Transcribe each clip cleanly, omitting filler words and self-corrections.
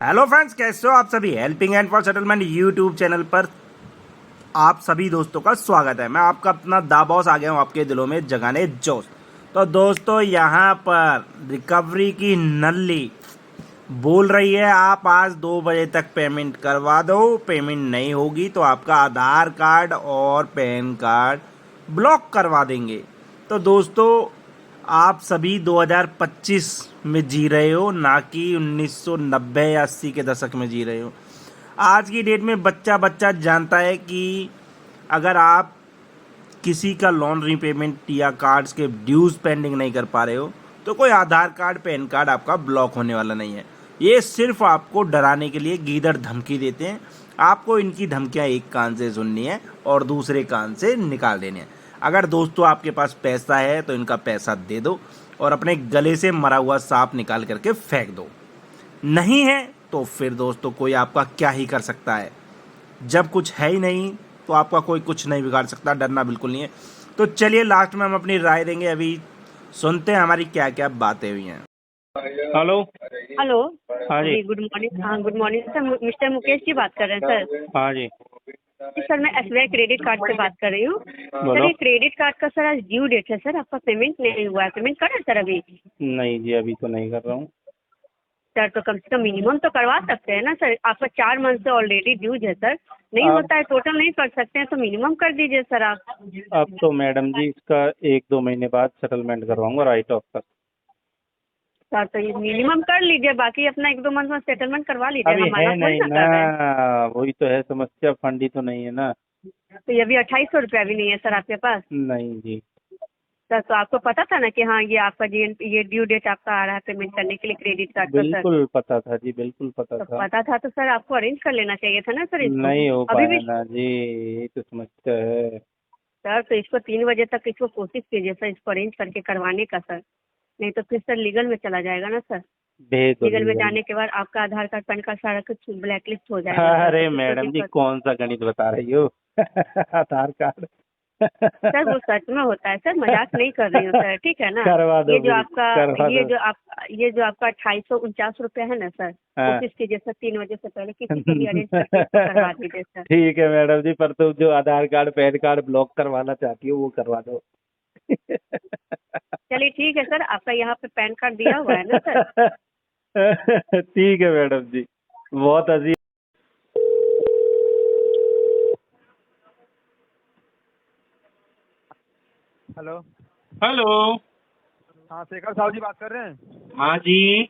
Hello friends, कैसे हो आप सभी। Helping hand for settlement YouTube channel पर आप सभी दोस्तों का स्वागत है। मैं आपका अपना दा बॉस आ गया हूँ आपके दिलों में जगाने जोश। तो दोस्तों, यहाँ पर रिकवरी की नल्ली बोल रही है आप आज 2 बजे तक पेमेंट करवा दो। पेमेंट नहीं होगी तो आपका आधार कार्ड और पैन कार्ड ब्लॉक करवा देंगे। तो दोस्तों, आप सभी 2025 में जी रहे हो, ना कि 1990 या 80 के दशक में जी रहे हो। आज की डेट में बच्चा बच्चा जानता है कि अगर आप किसी का लोन रीपेमेंट या कार्ड्स के ड्यूज पेंडिंग नहीं कर पा रहे हो तो कोई आधार कार्ड पैन कार्ड आपका ब्लॉक होने वाला नहीं है। ये सिर्फ आपको डराने के लिए गीदड़ धमकी देते हैं। आपको इनकी धमकियां एक कान से सुननी है और दूसरे कान से निकाल देनी है। अगर दोस्तों आपके पास पैसा है तो इनका पैसा दे दो और अपने गले से मरा हुआ सांप निकाल करके फेंक दो। नहीं है तो फिर दोस्तों कोई आपका क्या ही कर सकता है। जब कुछ है ही नहीं तो आपका कोई कुछ नहीं बिगाड़ सकता। डरना बिल्कुल नहीं है। तो चलिए लास्ट में हम अपनी राय देंगे। अभी सुनते हैं हमारी क्या क्या बातें हुई हैं। हेलो। हेलो। हाँ जी। जी, गुड मॉर्निंग। हाँ, good morning sir. Mister Mukesh ji बात कर रहे हैं सर? हाँ जी। जी सर, मैं एसबीआई क्रेडिट कार्ड से बात कर रही हूँ सर। बोलो। ये क्रेडिट कार्ड का सर आज ड्यू डेट है सर। आपका पेमेंट नहीं हुआ है। पेमेंट करा है सर अभी? नहीं जी, अभी तो नहीं कर रहा हूँ। सर तो कम से कम मिनिमम तो करवा सकते हैं ना सर। आपका 4 मंथ से ऑलरेडी ड्यूज है सर। नहीं अब होता है, टोटल नहीं कर सकते हैं तो मिनिमम कर दीजिए सर आप। अब तो मैडम जी इसका 1-2 महीने बाद सेटलमेंट करवाऊंगा राइट ऑफ तक। सर तो ये मिनिमम कर लीजिए, बाकी अपना 1-2 मंथ में सेटलमेंट करवा लीजिए। अभी हम है मना थोड़ी नहीं ना ना, कर रहे हैं। वही तो है समस्या, फंड ही तो नहीं है ना। तो ये अभी 2800 रुपया भी नहीं है सर आपके पास? नहीं जी। सर तो आपको पता था ना कि हाँ ये आपका ये ड्यू डेट आपका आ रहा है पेमेंट करने के लिए क्रेडिट कार्ड का सर? बिल्कुल पता था जी, बिल्कुल पता तो था। पता था तो सर आपको अरेंज कर लेना चाहिए था ना सर इसको। नहीं हो अभी पाया भी ना जी, यही तो समस्या है। सर तो इसको 3 बजे तक इसको कोशिश कीजिए सर, इसको अरेंज करके करवाने का सर। नहीं तो फिर सर लीगल में चला जाएगा ना सर। भेज दो लीगल में लीगल में। जाने के बाद आपका आधार कार्ड पैन कार्ड सारा कुछ ब्लैकलिस्ट हो जाएगा सर, तो अरे फिर कोई मैडम जी, दिक्कत। कौन सा गणित बता रही हो आधार कार्ड सर वो सच में होता है सर, मजाक नहीं कर रही हूँ सर, ठीक है ना? करवा दो ये जो फिर, आपका करवा ये दो। जो आप ये जो आपका 2849 रुपया है ना सर, हाँ। कोशिश कीजिए सर 3 बजे से पहले किसी से भी अरेंज करके इसको करवा दीजिए सर। ठीक है मैडम जी, पर तुम जो आधार कार्ड पैन कार्ड ब्लॉक करवाना चाहती हो वो करवा दो। चलिए ठीक है सर, आपका यहाँ पे पैन कार्ड दिया हुआ है ना सर? ठीक है मैडम जी, बहुत अजीब। हेलो। हेलो। हाँ, शेखर साहब जी बात कर रहे हैं? हाँ जी।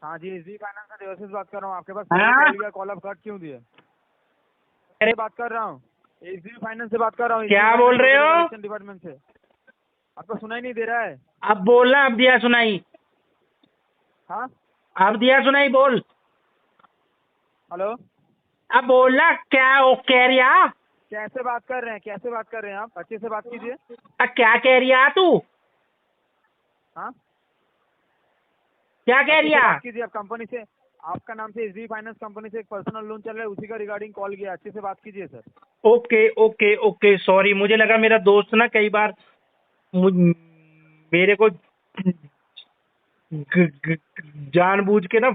हाँ जी, एसबी फाइनेंस से देवाशीष बात कर रहा हूँ। आपके पास हाँ? कॉल गया, कॉल आप कट क्यों दिए? अरे बात कर रहा हूँ, एसबी फाइनेंस से बात कर रहा हूँ। क्या बोल रहे हो? डिपार्टमेंट से। आपको सुनाई नहीं दे रहा है? अब बोलना, अब दिया सुनाई। हाँ। अब दिया सुनाई, बोल। हेलो। अब बोलना, क्या वो कह रही है? कैसे बात कर रहे हैं, कैसे बात कर रहे हैं आप? अच्छे से बात कीजिए। क्या कह रही है तू? हाँ, क्या कह अच्छे रही से है? बात कीजिए। आप कंपनी से, आपका नाम से एसबी फाइनेंस कंपनी से एक पर्सनल लोन चल रहा है, उसी का रिगार्डिंग कॉल किया। अच्छे से बात कीजिए sir. Okay okay okay, sorry, मुझे लगा मेरा दोस्त ना कई बार मेरे को जानबूझ के ना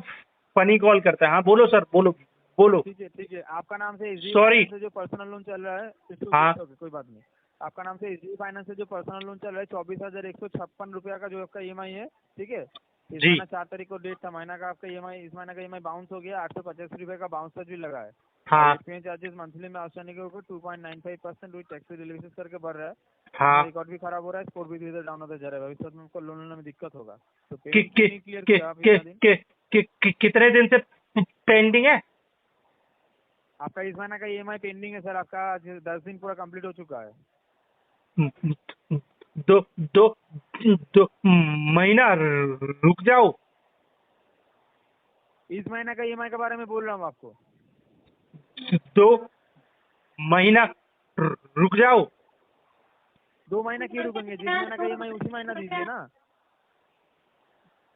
फनी कॉल करता है। हाँ बोलो सर, बोलो बोलो। ठीक है, ठीक है। आपका नाम से एसबी सॉरी। फाइनेंस से जो पर्सनल लोन चल रहा है, हाँ। कोई बात नहीं। आपका नाम से एसबी फाइनेंस से जो पर्सनल लोन चल रहा है, 24,156 रुपया का जो आपका ईएमआई है, ठीक है? इस जी। महीना 4 तारीख को डेट था, महीना का आपका ईएमआई, इस महीना का ईएमआई बाउंस हो गया। 885 रुपये का बाउंस चार्ज भी लगा है। हाँ। और चार्जेस मंथली में आउटस्टैंडिंग के ऊपर 2.95% विद टैक्स रिलीवेशन करके बढ़ रहा है। हाँ। रिकॉर्ड भी खराब हो रहा है, स्कोर भी धीरे डाउन होता जा रहा है। भविष्य में आपको लोन लेने में दिक्कत होगा, तो कि, पेमेंट कि, क्यों नहीं क्लियर कि, किया आप कि, इतना दिन? कितने दिन से पेंडिंग है? आपका इस महीना का ईएमआई पेंडिंग है सर। आपका आज 10 दिन पूरा कंप्लीट हो चुका है। दो दो दो महीना रुक जाओ। इस महीने का ईएमआई के बारे में बोल रहा हूँ आपको। 2 महीना रुक जाओ। 2 महीना क्यों रुकेंगे? जिस महीना का ईएमआई उसी महीना दीजिए ना।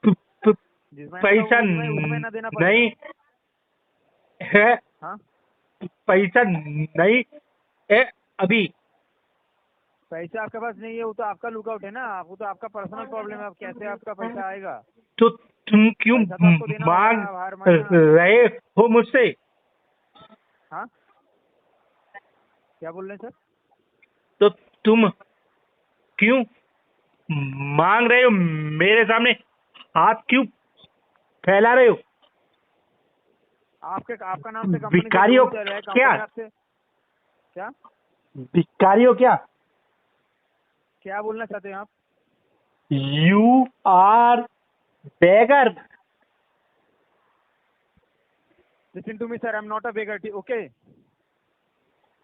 जिस महीना का पैसा ईएमआई उसी महीना देना पड़ेगा। नहीं है। हाँ, पैसा नहीं है अभी। पैसा आपके पास नहीं है, वो तो आपका लुकआउट है ना। वो तो आपका पर्सनल प्रॉब्लम है। अब कैसे आपका पैसा आएगा? तो तुम क्यों पैसा तो आपको देना मांग होगा हर महीना। रहे हो मुझसे? हाँ, क्या बोल रहे हैं सर? तो तुम क्यों मांग रहे हो मेरे सामने? हाथ क्यों फैला रहे हो? आपका नाम से कंपनी से भिखारियों लोन चल रहा है, क्या? कंपनी आपसे क्या भिखारी हो क्या? क्या बोलना चाहते हैं आप? You are beggar. Listen to me sir, I am not a beggar, okay?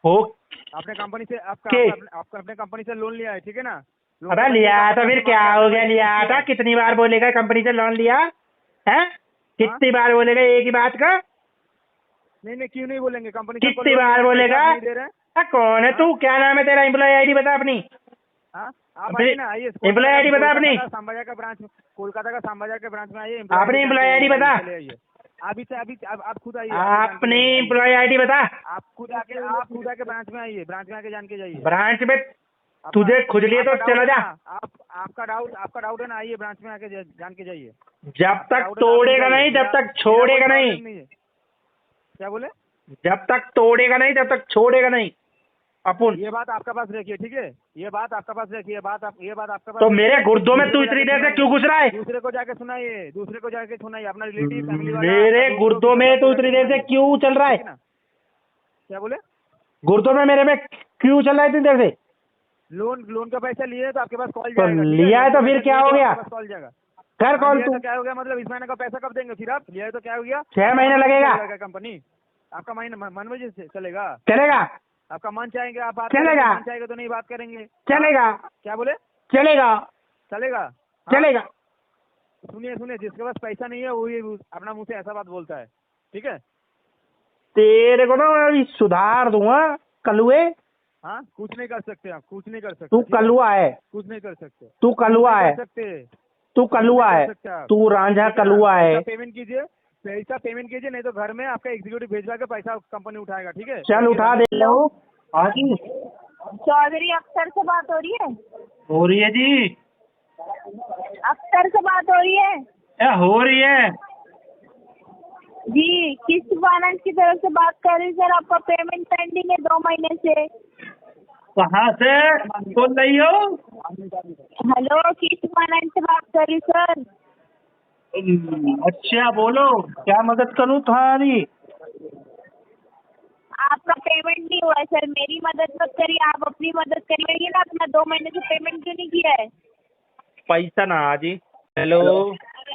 हो आपने कंपनी से के? आपका अपने कंपनी से लोन लिया है, ठीक है ना? लोन अबे का पैसा लिया कंपनी तो फिर आपसे क्या मांग रहा है, हो आपने गया? पैसे लिया नहीं था दिए। कितनी बार बोलेगा कंपनी से लोन लिया है? कितनी बार बोलेगा? एक ही बात का नहीं, क्यों नहीं बोलेंगे? कंपनी से आपको कितनी लोन बार दे रहे हैं, बोलेगा? पैसा आप नहीं दे रहे हैं। कौन है तू? क्या नाम है तेरा? एम्प्लॉय आईडी बता अपनी। हाँ, आप अपनी आइए ना, आइए एम्प्लॉय आईडी बता अपनी। सांबाजा का ब्रांच में, कोलकाता का सांबाजा के ब्रांच में आइए। अपनी एम्प्लॉय आईडी बता। चले आइए अभी से, अभी आप खुद आइए। अपनी एम्प्लॉय आईडी बता। आप खुद आके ब्रांच में आइए, ब्रांच में आके जान के जाइए। ब्रांच में तुझे खुजली है तो आपका चला डाउट जा। है ना? आपका डाउट है ना? आइए ब्रांच में आके जान के जाइए। जब तक डाउट है तो तोड़ेगा आप नहीं, जाइए। जब तक मेरा छोड़ेगा कोई नहीं। प्रॉब्लम है। क्या बोले? जब तक तोड़ेगा नहीं, जब तक छोड़ेगा नहीं अपुन। ये बात आपका पास रखिए, ठीक है? ये बात आपका पास रखिए, ये बात आपका पास तो रखिए। मेरे गुर्दों में तू दूसरे को इतनी जाके देर से सुनाइए। क्यों घुस रहा है? दूसरे को जाके सुनाइए, अपना रिलेटिव फैमिली वाला, मेरे अपना दोस्त गुर्दों लोग, में सबको तू जाके इतनी देर से सुनाइए, क्यों चल रहा है? ठीक है ना? क्या बोले? गुर्दों में मेरे में क्यों चल रहा है इतनी देर से? लोन का पैसा लिए तो आपके पास कॉल तो जाएगा, ठीक लिया है लोन तो का फिर पैसा क्या लिए हो तो गया? आपके पास कॉल जाएगा। कर कॉल लिया तू। तो क्या हो गया? मतलब इस महीने का पैसा कब देंगे फिर आप? लिया है तो क्या हो गया? 6 महीने लगेगा। कंपनी आपका महीना मन वजह से चलेगा? चलेगा। आपका मन चाहेंगे आप बात चलेगा। करेंगे, मन चाहेगा तो नहीं बात करेंगे। चलेगा। क्या बोले? चलेगा। चलेगा? हाँ? चलेगा। सुनिए, जिसके पास पैसा नहीं है वही अपना मुंह से ऐसा बात बोलता है, ठीक है? तेरे को ना अभी सुधार दूंगा कलुए। हाँ, कुछ नहीं कर सकते आप, कुछ नहीं कर सकते। तू ठीक है? कलुआ है। कुछ नहीं कर सकते। तू कलुआ है। कर सकते। तू कलुआ है। कर सकते आप। तू रांझा ठीक है ना? कलुआ है। पैसा पेमेंट कीजिए, नहीं तो घर में आपका एग्जीक्यूटिव भेजवा के पैसा कंपनी उठाएगा, ठीक है? चल उठा दे लो। हाँ जी, चौधरी अख्तर से बात हो रही है? हो रही है जी। अख्तर से बात हो रही है हो रही है जी? किस्त फाइनेंस की तरफ से बात कर रही सर। आपका पेमेंट पेंडिंग है 2 महीने से। कहाँ से बोल रही हो? हेलो, किस्त फाइनेंस से बात कर रही सर। अच्छा बोलो, क्या मदद करूँ तुम्हारी? आपका पेमेंट नहीं हुआ है सर। मेरी मदद मत करिए, आप अपनी मदद करिए ना। अपना 2 महीने से पेमेंट क्यों नहीं किया है? पैसा ना। हाँ जी। हेलो।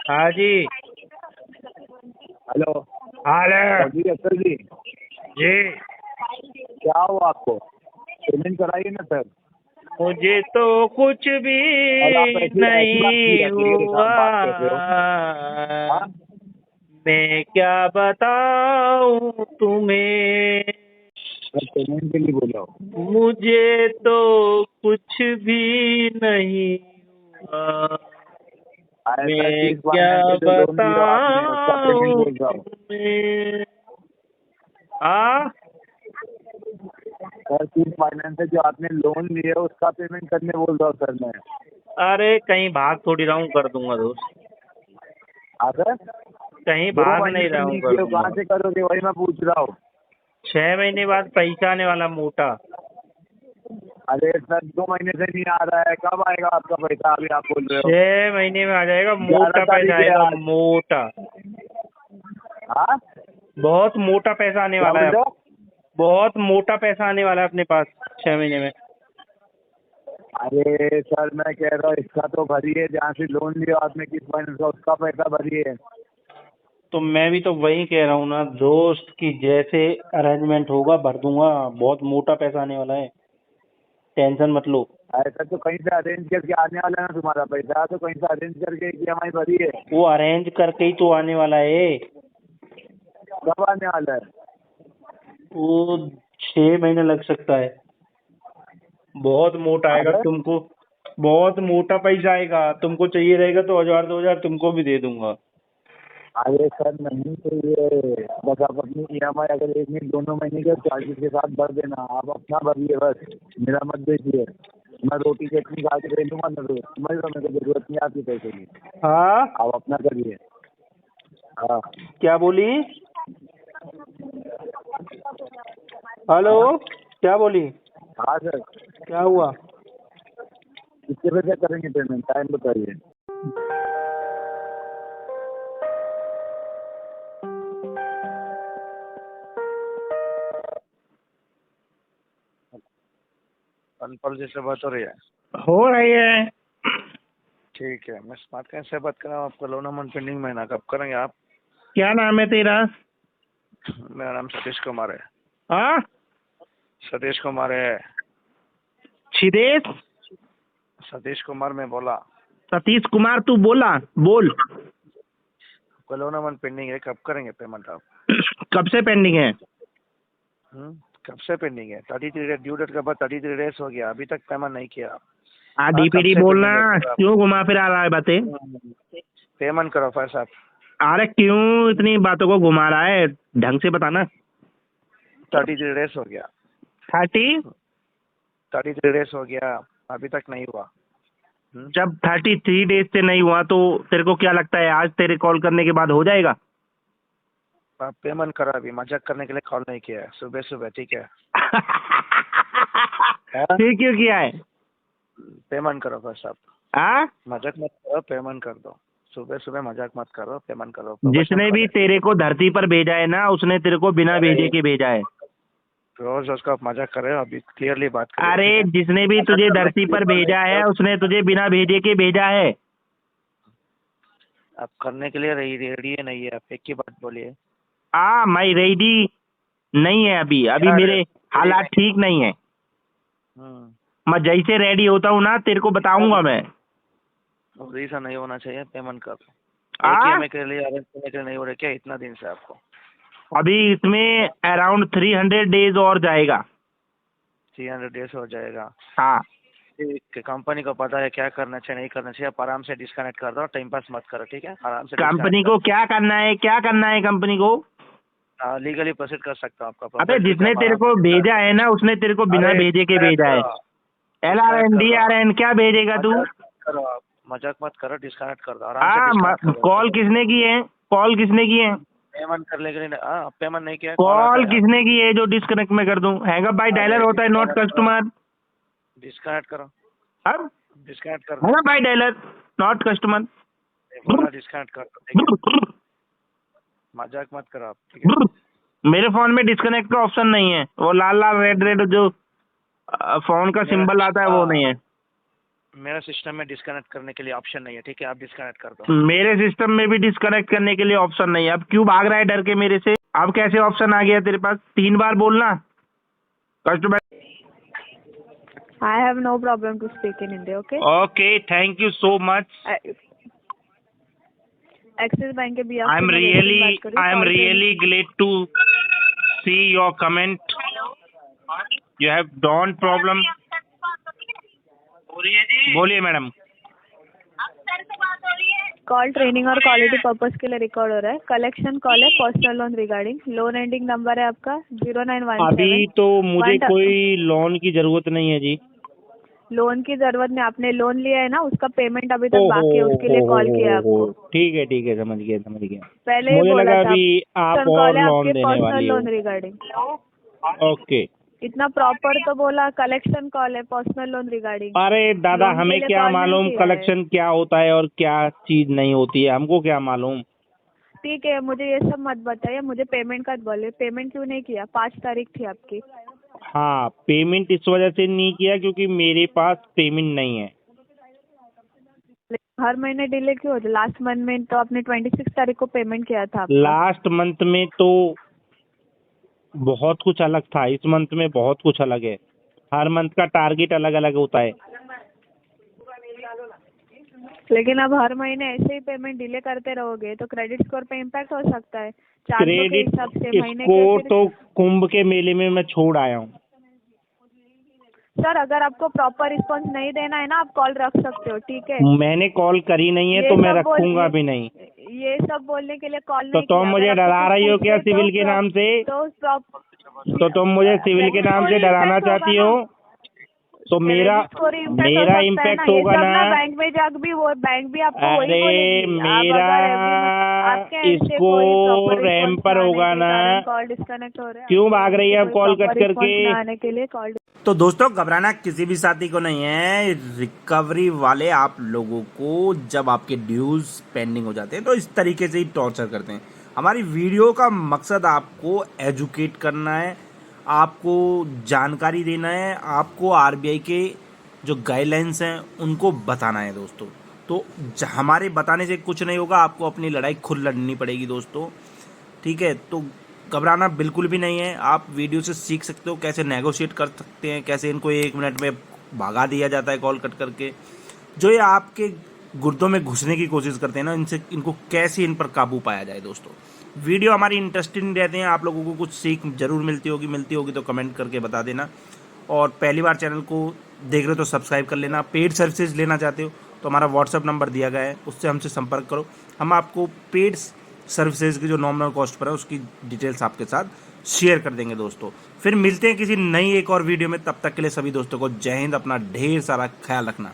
हाँ जी। हेलो हाल जी, अख्तर जी, जी। क्या हुआ आपको? पेमेंट कराइए ना सर। मुझे तो कुछ भी और आप ऐसी बात नहीं की हुआ। बात कर रहे हो? हाँ? मैं क्या बताऊं तुम्हें? मैं पेमेंट के लिए बोला हूँ। मुझे तो कुछ भी नहीं हुआ। ऐसा मैं चीज क्या फाइनेंस से जो लोन लिया आपने उसका पेमेंट बताऊं बोल रहा हूँ तुम्हें? आ? सर। चीज फाइनेंस से जो आपने लोन लिया उसका पेमेंट करने बोल रहा हूँ सर मैं। अरे कहीं भाग थोड़ी रहा हूँ, कर दूंगा दोस्त। हाँ सर, कहीं 2 भाग महीने नहीं से रहा हूँ, नहीं कर किए, दूंगा। कहाँ से करोगे वही मैं पूछ रहा हूँ। 6 महीने बाद पैसा आने वाला मोटा। अरे सर 2 महीने से नहीं आ रहा है, कब आएगा आपका पैसा? अभी आप बोल रहे हो 6 महीने में आ जाएगा, मोटा 11 तारीख पैसा है आएगा, आज। मोटा। हाँ, बहुत मोटा पैसा आने क्या वाला बोल है। रहे हो? बहुत मोटा पैसा आने वाला है अपने पास 6 महीने में। अरे सर मैं कह रहा हूँ इसका तो भरिए, जहाँ से लोन लिया आपने किस फाइनेंस का उसका पैसा भरिए। तो मैं भी तो वही कह रहा हूँ ना दोस्त, कि जैसे अरेंजमेंट होगा भर दूंगा। बहुत मोटा पैसा आने वाला है, टेंशन मत लो। ऐसा तो कहीं से अरेंज करके आने वाला है ना तुम्हारा पैसा, तो कहीं से अरेंज करके EMI भरिए। वो अरेंज करके ही तो आने वाला है। कब आने वाला है? वो 6 महीने लग सकता है। बहुत मोटा आएगा अरे? तुमको, बहुत मोटा पैसा आएगा। तुमको चाहिए रहेगा तो 1000-2000 तुमको भी दे दूंगा। अरे सर नहीं चाहिए, बस आप अपनी EMI अगर 1 नहीं 2 महीने के चार्जेस के साथ भर देना। आप अपना भरिए, बस मेरा मत देखिए। मैं रोटी चटनी खा के दे दूंगा ना, तो समझ लो, मेरे को जरूरत नहीं आपकी पैसे की। हाँ, आप अपना करिए। हाँ क्या बोली? हेलो, क्या बोली? हाँ सर, क्या हुआ? कितने बजे करेंगे पेमेंट, टाइम बताइए। अनपल जी से बात हो रही है? हो रही है। ठीक है, मैं स्मार्ट कैश से बात कर रहा हूँ। आपका लोन अमाउंट पेंडिंग में है ना, कब करेंगे आप? क्या नाम है तेरा? मेरा नाम सतीश कुमार है। हाँ, सतीश कुमार है। छिदेश सतीश कुमार मैं बोला। सतीश कुमार तू बोला बोल। आपका लोन अमाउंट पेंडिंग है, कब करेंगे पेमेंट आप? कब से पेंडिंग है? कब से पेंडिंग है? 33 डेज, ड्यू डेट के बाद 33 डेज हो गया, अभी तक पेमेंट नहीं किया। हाँ, कब डीपीडी से बोलना। pending है? क्यों घुमा फिरा रहा है बातें? पेमेंट करो भाई साहब। अरे क्यों इतनी बातों को घुमा रहा है? ढंग से बताना। 33 डेज हो गया। 30? 33 डेज हो गया, अभी तक नहीं हुआ। जब 33 डेज से नहीं हुआ तो तेरे को क्या लगता है आज तेरे कॉल करने के बाद हो जाएगा? आप पेमेंट करो, अभी मजाक करने के लिए कॉल नहीं किया है सुबह सुबह, ठीक है? फिर क्यों किया है? पेमेंट करो भाई साहब, हाँ, मजाक मत करो, पेमेंट कर दो। सुबह सुबह मजाक मत करो, पेमेंट करो। जिसने भी तेरे को धरती पर भेजा है ना, उसने तेरे को बिना भेजे के भेजा है। रोज उसका आप मजाक कर रहे हो, अभी क्लियरली बात करो। अरे जिसने भी तुझे धरती पर भेजा है उसने तुझे बिना भेजे के भेजा है। आप करने के लिए रेडी है नहीं है? आप एक ही बात बोलिए। हाँ, मैं रेडी नहीं है अभी। अभी मेरे हालात ठीक नहीं है। मैं जैसे रेडी होता हूँ ना तेरे को बताऊंगा मैं। ऐसा नहीं होना चाहिए, पेमेंट कर दो। हाँ? EMI के लिए अरेंज करने के लिए नहीं हो रहा क्या इतना दिन से आपको? अभी इसमें अराउंड 300 डेज और जाएगा। 300 डेज हो जाएगा। हाँ, कंपनी को पता है क्या करना चाहिए नहीं करना चाहिए। आप आराम से डिस्कनेक्ट कर दो, टाइम पास मत करो, ठीक है? आराम से कंपनी को क्या करना है? क्या करना है कंपनी को? लीगली प्रोसीड कर सकता हूँ आपका। अबे जिसने तेरे को भेजा है ना उसने तेरे को बिना भेजे के भेजा है। LRN DRN क्या भेजेगा तू? करो आप, मजाक मत करो, डिस्कनेक्ट कर दो आराम हाँ, से। कॉल किसने की है? कॉल किसने की है? पेमेंट करने के लिए पेमेंट नहीं किया। कॉल किसने की है जो डिस्कनेक्ट में कर दूं? हैंग अप बाय डायलर होता है, नॉट कस्टमर। डिस्कनेक्ट करो, अब डिस्कनेक्ट कर hang up by dialer not customer. बोला, डिस्कनेक्ट कर दो, ठीक है? मजाक मत करो आप, ठीक है? मेरे फोन में डिस्कनेक्ट का ऑप्शन नहीं है। वो लाल लाल रेड रेड जो फोन का सिंबल आता है वो नहीं है। मेरा सिस्टम में डिस्कनेक्ट करने के लिए ऑप्शन नहीं है, ठीक है? आप डिस्कनेक्ट कर दो। मेरे सिस्टम में भी डिस्कनेक्ट करने के लिए ऑप्शन नहीं है। अब क्यों भाग रहा है डर के मेरे से? अब कैसे ऑप्शन आ गया तेरे पास? 3 बार बोलना customer. I have no problem to speak in Hindi, okay? Okay, thank you so much. Axis Bank के बिहाफ आई एम से मैं जैस्मिन रियली बात कर रही हूँ। Call really glad to see your comment. You have don't problem. बोलिए madam. Call training और quality purpose के लिए रिकॉर्ड हो रहा है। कलेक्शन कॉल है, personal loan regarding. Loan ending number है आपका 0917। अभी तो मुझे कोई लोन की जरूरत नहीं है जी। लोन की जरूरत नहीं, आपने लोन लिया है ना, उसका पेमेंट अभी तक बाकी है, उसके लिए कॉल किया आपको। ठीक है, समझ गया। पहले ही मुझे बोला लगा था। अभी आप कॉल और है लोन आपके देने पर्सनल वाली लोन हो। रिगार्डिंग। ओके। इतना प्रॉपर तो बोला, कलेक्शन कॉल है, पर्सनल लोन रिगार्डिंग। अरे दादा, लोन के हमें लिए क्या कॉल नहीं मालूम किया है। कलेक्शन क्या होता है और क्या चीज नहीं होती है? हमको क्या मालूम? ठीक है, मुझे ये सब मत बताइए, मुझे पेमेंट का बोलिए। पेमेंट क्यों नहीं किया? 5 तारीख थी आपकी। हाँ, पेमेंट इस वजह से नहीं किया क्योंकि मेरे पास पेमेंट नहीं है। हर महीने डिले क्यों होता? लास्ट मंथ में तो आपने 26 तारीख को पेमेंट किया था आपका। लास्ट मंथ में तो बहुत कुछ अलग था, इस मंथ में बहुत कुछ अलग है। हर मंथ का टारगेट अलग अलग होता है। लेकिन अब हर महीने ऐसे ही पेमेंट डिले करते रहोगे तो क्रेडिट स्कोर पे इम्पैक्ट हो सकता है। 400 के क्रेडिट हिसाब से महीने के स्कोर फिर। तो कुंभ के मेले में मैं छोड़ आया हूँ। सर, अगर आपको प्रॉपर रिस्पॉन्स नहीं देना है ना, आप कॉल रख सकते हो, ठीक है? मैंने कॉल करी नहीं है ये तो मैं सब रखूंगा भी नहीं। ये सब बोलने के लिए कॉल तो नहीं तुम किया। मुझे अगर आपको डरा कुछ रही हो क्या पूछे सिविल के नाम से? तो तो तुम मुझे सिविल के नाम से डराना चाहती हो? तो मेरा इम्पैक्ट होगा ना। बैंक में जाकर भी वो बैंक भी आपको वही अरे बोलेगी। आप मेरा अगर आपके end से इसको कोई proper रैम response पर ना आने होगा के ना। कारण कॉल डिस्कनेक्ट हो रहा है। क्यों भाग रही है अब कोई कॉल proper कट करके? response ना आने के लिए कॉल तो दोस्तों घबराना किसी भी साथी को नहीं है। रिकवरी वाले आप लोगों को जब आपके ड्यूज पेंडिंग हो जाते हैं तो इस तरीके से ही टॉर्चर करते हैं। हमारी वीडियो का मकसद आपको एजुकेट करना है, आपको जानकारी देना है, आपको आरबीआई के जो गाइडलाइंस हैं उनको बताना है दोस्तों। तो हमारे बताने से कुछ नहीं होगा, आपको अपनी लड़ाई खुद लड़नी पड़ेगी दोस्तों, ठीक है। तो घबराना बिल्कुल भी नहीं है। आप वीडियो से सीख सकते हो कैसे नेगोशिएट कर सकते हैं, कैसे इनको 1 मिनट में भगा दिया जाता है कॉल कट करके। जो ये आपके गुर्दों में घुसने की कोशिश करते हैं ना, इनको कैसे इन पर काबू पाया जाए दोस्तों। वीडियो हमारी इंटरेस्टिंग रहते हैं, आप लोगों को कुछ सीख जरूर मिलती होगी तो कमेंट करके बता देना। और पहली बार चैनल को देख रहे हो तो सब्सक्राइब कर लेना। पेड सर्विसेज लेना चाहते हो तो हमारा व्हाट्सअप नंबर दिया गया है, उससे हमसे संपर्क करो। हम आपको पेड सर्विसेज की जो नॉमिनल कॉस्ट पर है उसकी डिटेल्स आपके साथ शेयर कर देंगे दोस्तों। फिर मिलते हैं किसी नई एक और वीडियो में, तब तक के लिए सभी दोस्तों को जय हिंद। अपना ढेर सारा ख्याल रखना।